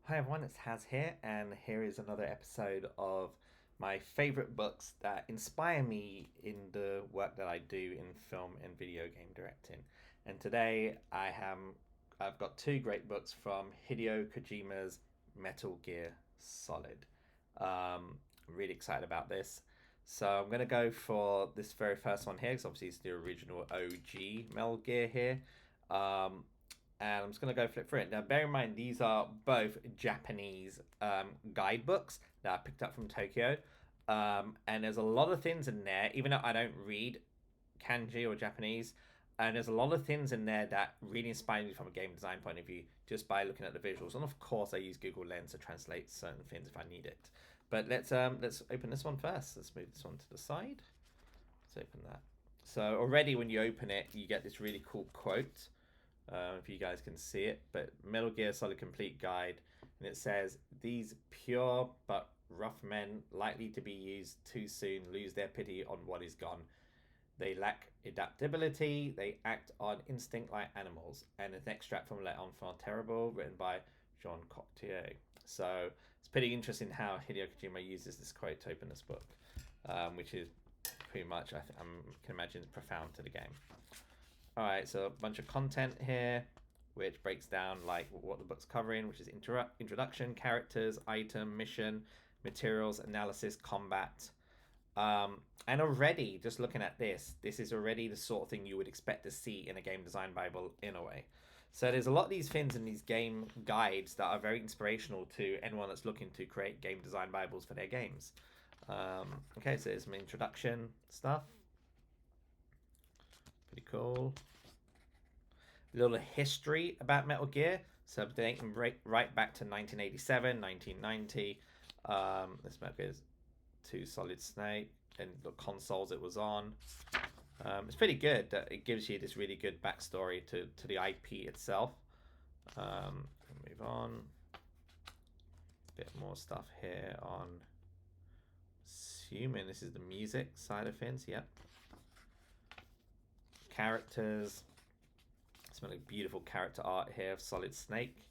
Hi everyone, it's Haz here, and here is another episode of my favorite books that inspire me in the work that I do in film and video game directing. And today I've got two great books from Hideo Kojima's Metal Gear Solid. Really excited about this. So I'm gonna go for this very first one here, because obviously it's the original OG Metal Gear here. Um, and I'm just going to go flip through it. Now, bear in mind, these are both Japanese guidebooks that I picked up from Tokyo. And there's a lot of things in there, even though I don't read kanji or Japanese, and there's a lot of things in there that really inspire me from a game design point of view just by looking at the visuals. And of course, I use Google Lens to translate certain things if I need it. But let's open this one first. Let's move this one to the side. Let's open that. So already when you open it, you get this really cool quote, if you guys can see it, but Metal Gear Solid Complete Guide, and it says, "These pure but rough men, likely to be used too soon, lose their pity on what is gone. They lack adaptability, they act on instinct like animals." And it's an extract from Le Enfant Terrible, written by Jean Cocteau. So it's pretty interesting how Hideo Kojima uses this quote to open this book, which is pretty much, I can imagine, profound to the game. Alright, so a bunch of content here, which breaks down like what the book's covering, which is introduction, characters, item, mission, materials, analysis, combat. And already, just looking at this is already the sort of thing you would expect to see in a game design Bible in a way. So there's a lot of these things in these game guides that are very inspirational to anyone that's looking to create game design Bibles for their games. Okay, so there's some introduction stuff. Pretty cool. A little history about Metal Gear. So dating right back to 1987, 1990. This Metal Gear 2 Solid Snake and the consoles it was on. It's pretty good. It gives you this really good backstory to the IP itself. Move on. Bit more stuff here on. Assuming this is the music side of things. Yep. Characters. Some really beautiful character art here of Solid Snake.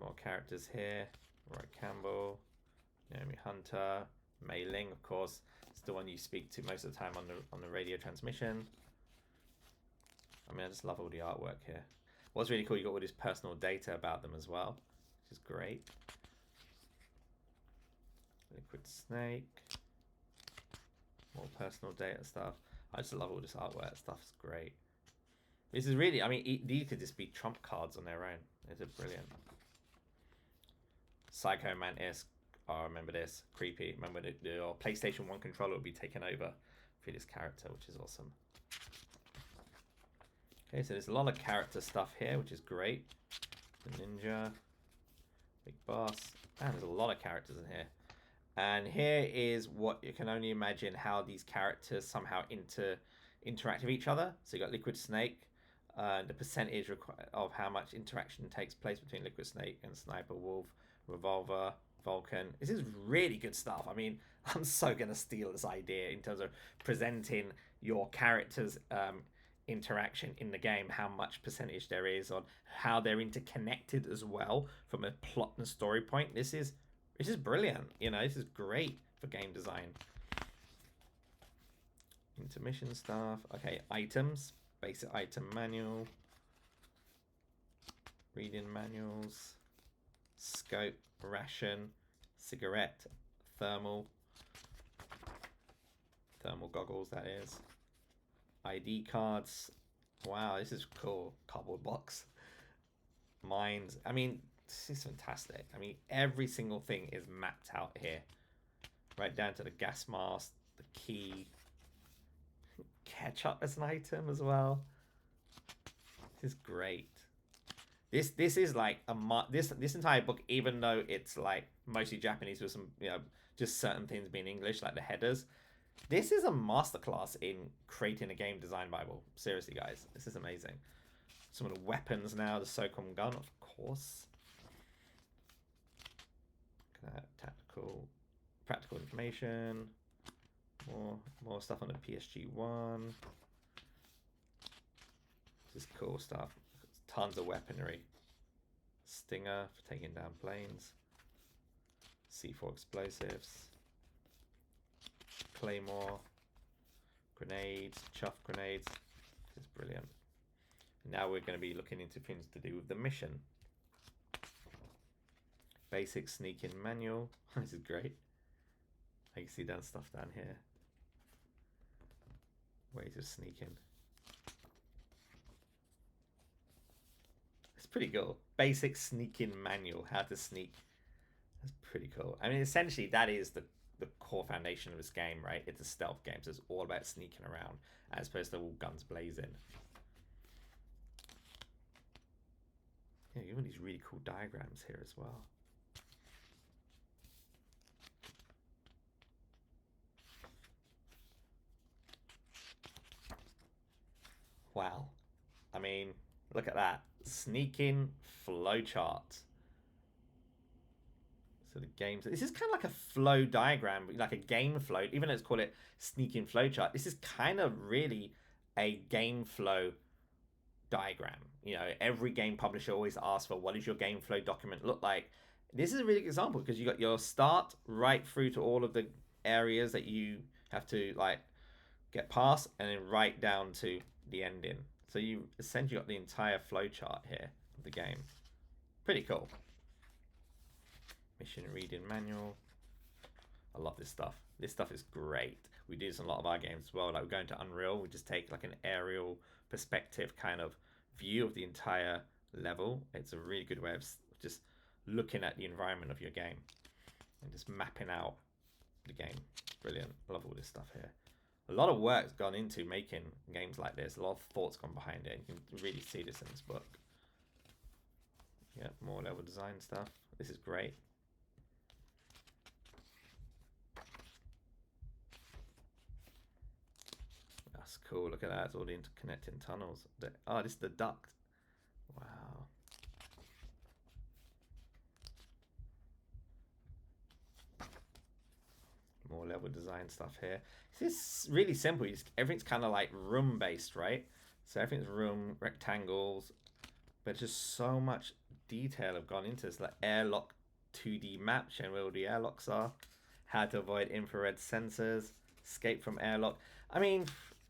More characters here. Roy Campbell, Naomi Hunter, Mei Ling, of course. It's the one you speak to most of the time on the radio transmission. I mean, I just love all the artwork here. What's really cool, you got all this personal data about them as well, which is great. Liquid Snake. More personal data stuff. I just love all this artwork. Stuff's great. This is really, I mean, these could just be trump cards on their own. These are brilliant. Psycho Mantis. Oh, remember this. Creepy. Remember the PlayStation 1 controller will be taken over for this character, which is awesome. Okay, so there's a lot of character stuff here, which is great. The ninja. Big boss. Man, there's a lot of characters in here. And here is what you can only imagine how these characters somehow interact with each other. So you got Liquid Snake. The percentage of how much interaction takes place between Liquid Snake and Sniper Wolf, Revolver, Vulcan. This is really good stuff. I mean, I'm so going to steal this idea in terms of presenting your characters' interaction in the game, how much percentage there is on how they're interconnected as well from a plot and story point. This is brilliant. You know, this is great for game design. Intermission stuff. Okay, items. Basic item manual. Reading manuals. Scope. Ration. Cigarette. Thermal goggles, that is. ID cards. Wow, this is cool. Cardboard box. Mines. I mean, this is fantastic. I mean, every single thing is mapped out here. Right down to the gas mask, the key. Ketchup as an item as well. This is great. This is like this entire book, even though it's like mostly Japanese with some, you know, just certain things being English, like the headers. This is a masterclass in creating a game design Bible. Seriously, guys, this is amazing. Some of the weapons now, the SOCOM gun, of course. Practical information. More stuff on the PSG-1. This is cool stuff. Tons of weaponry. Stinger for taking down planes. C4 explosives. Claymore. Grenades. Chuff grenades. This is brilliant. Now we're going to be looking into things to do with the mission. Basic sneaking manual. This is great. I can see down stuff down here. Ways of sneaking. It's pretty cool. Basic sneaking manual. How to sneak. That's pretty cool. I mean, essentially, that is the core foundation of this game, right? It's a stealth game, so it's all about sneaking around as opposed to all guns blazing. Yeah, even these really cool diagrams here as well. Wow. I mean, look at that. Sneaking flowchart. So the games. This is kind of like a flow diagram, like a game flow. Even though it's called it sneaking flowchart, this is kind of really a game flow diagram. You know, every game publisher always asks for what does your game flow document look like. This is a really good example because you got your start right through to all of the areas that you have to like get past, and then right down to the ending. So you essentially got the entire flowchart here of the game. Pretty cool. Mission reading manual. I love this stuff. This stuff is great. We do this in a lot of our games as well. Like we're going to Unreal, we just take like an aerial perspective kind of view of the entire level. It's a really good way of just looking at the environment of your game and just mapping out the game. Brilliant. I love all this stuff here. A lot of work's gone into making games like this. A lot of thought's gone behind it. You can really see this in this book. Yeah, more level design stuff. This is great. That's cool. Look at that. It's all the interconnecting tunnels. Oh, this is the duct. Wow. More level design stuff here. This is really simple. Everything's kind of like room based, right? So everything's room, rectangles, but just so much detail have gone into this. Like airlock 2D map showing where all the airlocks are, how to avoid infrared sensors, escape from airlock. I mean,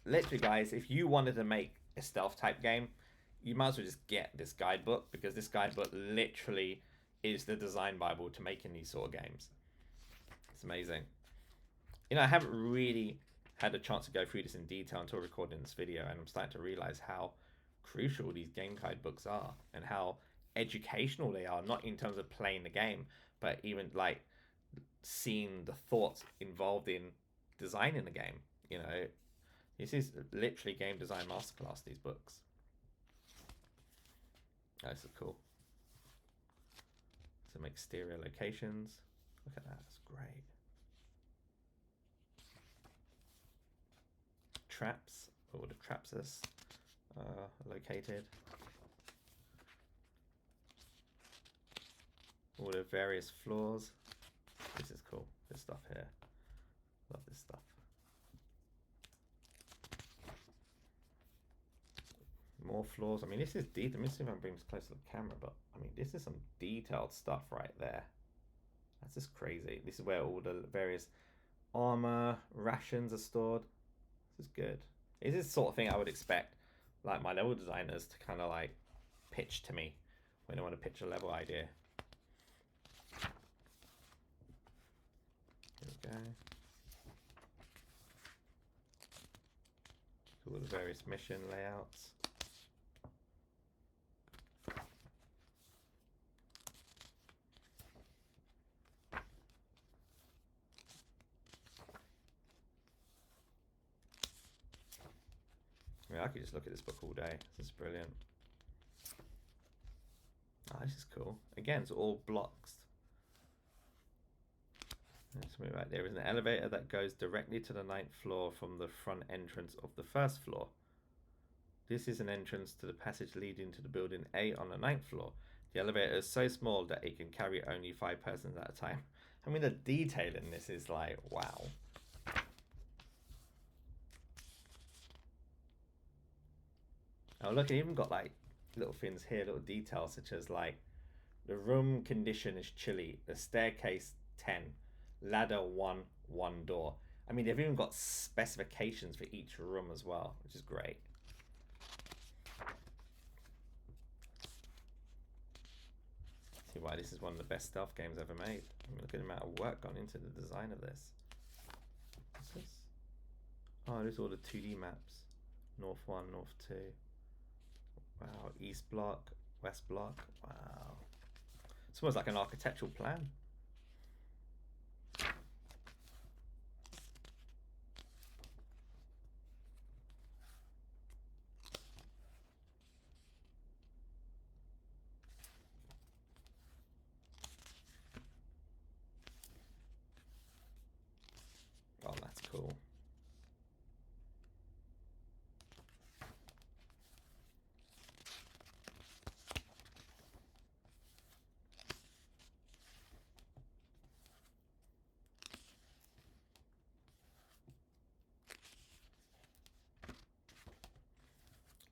literally, guys, if you wanted to make a stealth type game, you might as well just get this guidebook, because this guidebook literally is the design bible to making these sort of games. It's amazing. You know, I haven't really had a chance to go through this in detail until recording this video, and I'm starting to realize how crucial these game guidebooks are and how educational they are, not in terms of playing the game, but even like seeing the thoughts involved in designing the game. You know, this is literally game design masterclass, these books. Oh, this is cool. Some exterior locations. Look at that, it's great. Traps, or the traps are located. All the various floors. This is cool. This stuff here. Love this stuff. More floors. I mean, this is deep. Let me see if I can bring this close to the camera, but I mean, this is some detailed stuff right there. That's just crazy. This is where all the various armor, rations are stored. This is good. This is the sort of thing I would expect like my level designers to kind of like pitch to me when they want to pitch a level idea. Here we go. So all the various mission layouts. I mean, I could just look at this book all day. This is brilliant. Oh, this is cool. Again, it's all blocks. Something right there is an elevator that goes directly to the 9th floor from the front entrance of the 1st floor. This is an entrance to the passage leading to the building A on the 9th floor. The elevator is so small that it can carry only 5 persons at a time. I mean, the detail in this is like, wow. Oh, look, I even got like little things here, little details such as like The room condition is chilly. The staircase 10. Ladder 1, 1 door. I mean, they've even got specifications for each room as well, which is great. See why this is one of the best stealth games ever made. I mean, look at the amount of work gone into the design of this. What's this? Oh, there's all the 2D maps. North 1, North 2. Wow, East Block, West Block. Wow. It's almost like an architectural plan. Oh, that's cool.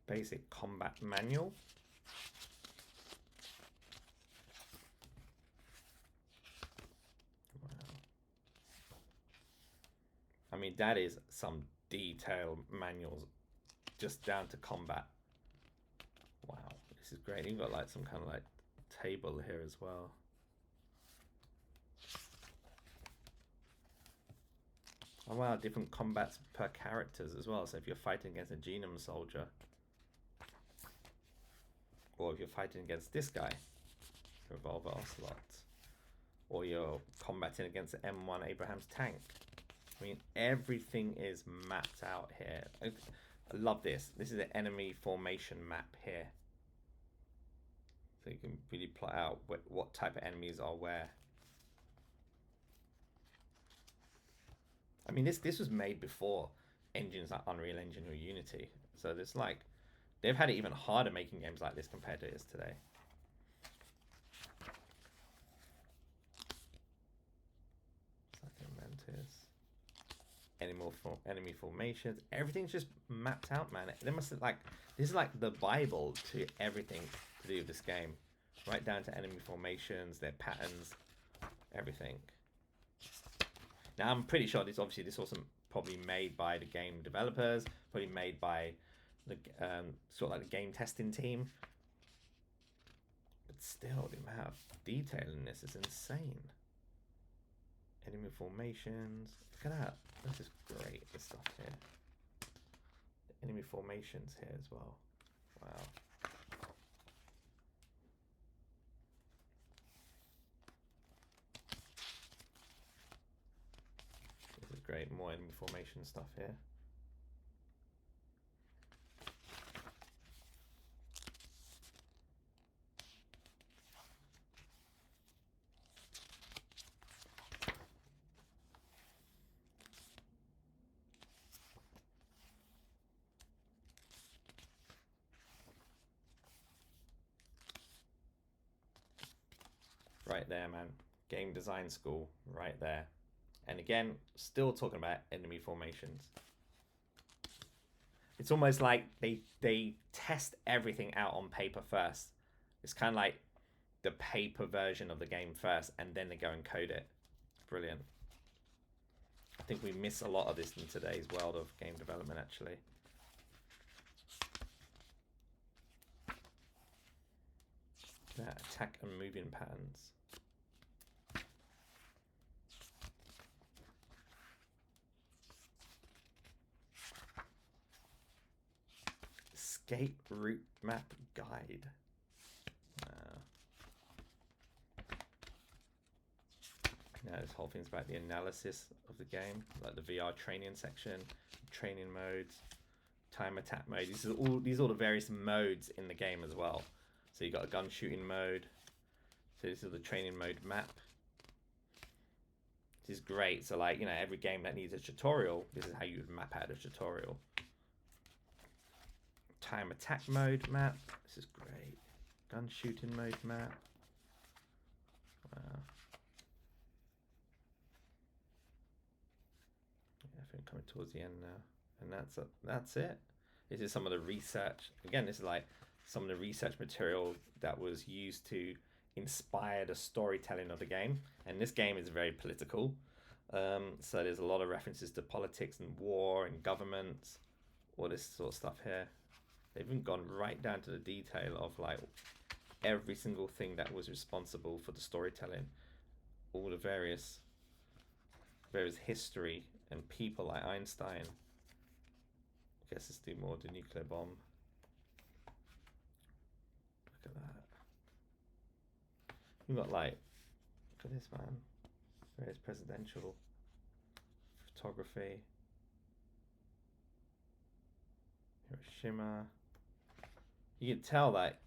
Basic combat manual. Wow. I mean, that is some detailed manuals just down to combat. Wow, this is great. You've got like some kind of like table here as well. Oh wow, different combats per characters as well. So if you're fighting against a genome soldier, or if you're fighting against this guy, Revolver Ocelot, or you're combating against the M1 Abraham's tank. I mean, everything is mapped out here. I love this. This is the enemy formation map here. So you can really plot out what type of enemies are where. I mean, this was made before engines like Unreal Engine or Unity. So there's like, they've had it even harder making games like this compared to it is today. Enemy formations, everything's just mapped out, man. They must have like, this is like the Bible to everything to do with this game, right down to enemy formations, their patterns, everything. Now I'm pretty sure this wasn't probably made by the game developers, probably made by the sort of like the game testing team, but still the amount of detail in this is insane. Enemy formations, look at that. This is great, this stuff here. The enemy formations here as well. Wow. This is great, more enemy formation stuff here. Right there, man. Game design school, right there. And again, still talking about enemy formations. It's almost like they test everything out on paper first. It's kind of like the paper version of the game first, and then they go and code it. Brilliant. I think we miss a lot of this in today's world of game development, actually. Attack and moving patterns. Escape route map guide. Now this whole thing's about the analysis of the game, like the VR training section, training modes, time attack mode. These are all the various modes in the game as well. So you got a gun shooting mode. So this is the training mode map. This is great. So like, you know, every game that needs a tutorial, this is how you would map out a tutorial. Time attack mode map. This is great. Gun shooting mode map. Wow. Yeah, I think coming towards the end now. And that's it. This is some of the research. Again, this is like some of the research material that was used to inspired a storytelling of the game. And this game is very political. So there's a lot of references to politics and war and government, all this sort of stuff here. They've even gone right down to the detail of like every single thing that was responsible for the storytelling, all the various history and people like Einstein. I guess let's do more the nuclear bomb. Look at that. We've got like, look at this, man. Various presidential photography. Hiroshima. You can tell that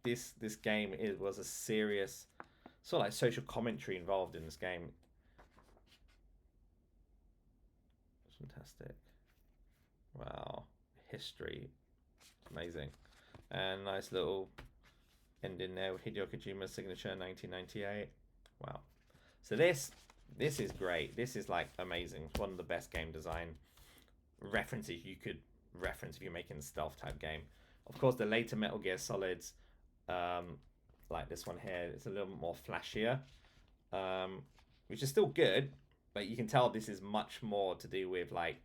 this game was a serious sort of like social commentary involved in this game. Fantastic. Wow. History. Amazing. And nice little ending there with Hideo Kojima's signature 1998. Wow. So this is great. This is like amazing. It's one of the best game design references you could reference if you're making a stealth type game. Of course, the later Metal Gear Solids, like this one here, it's a little more flashier, which is still good, but you can tell this is much more to do with like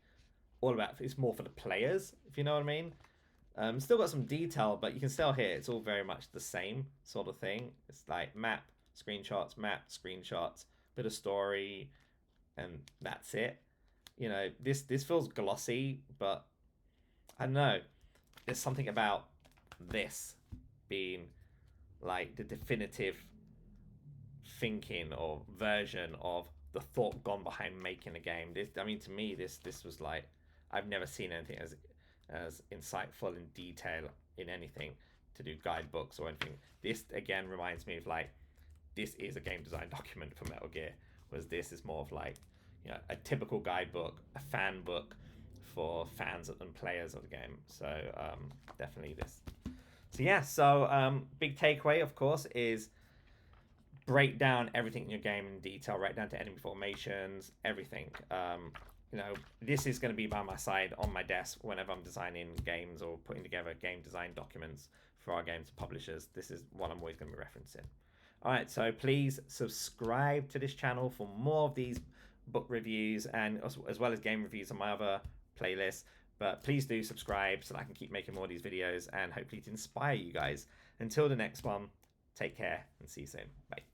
all about, it's more for the players, if you know what I mean. Still got some detail, but you can still hear it's all very much the same sort of thing. It's like map, screenshots, bit of story, and that's it. You know, this feels glossy, but I don't know. There's something about this being like the definitive thinking or version of the thought gone behind making a game. This, I mean, to me, this was like, I've never seen anything as insightful in detail in anything to do guidebooks or anything. This again reminds me of like, this is a game design document for Metal Gear, whereas this is more of like, you know, a typical guidebook, a fan book for fans and players of the game. So definitely this. So yeah, so big takeaway, of course, is break down everything in your game in detail, right down to enemy formations, everything. You know, this is going to be by my side on my desk whenever I'm designing games or putting together game design documents for our games publishers. This is what I'm always going to be referencing. All right, so please subscribe to this channel for more of these book reviews and as well as game reviews on my other playlists. But please do subscribe so that I can keep making more of these videos and hopefully to inspire you guys. Until the next one, take care and see you soon. Bye.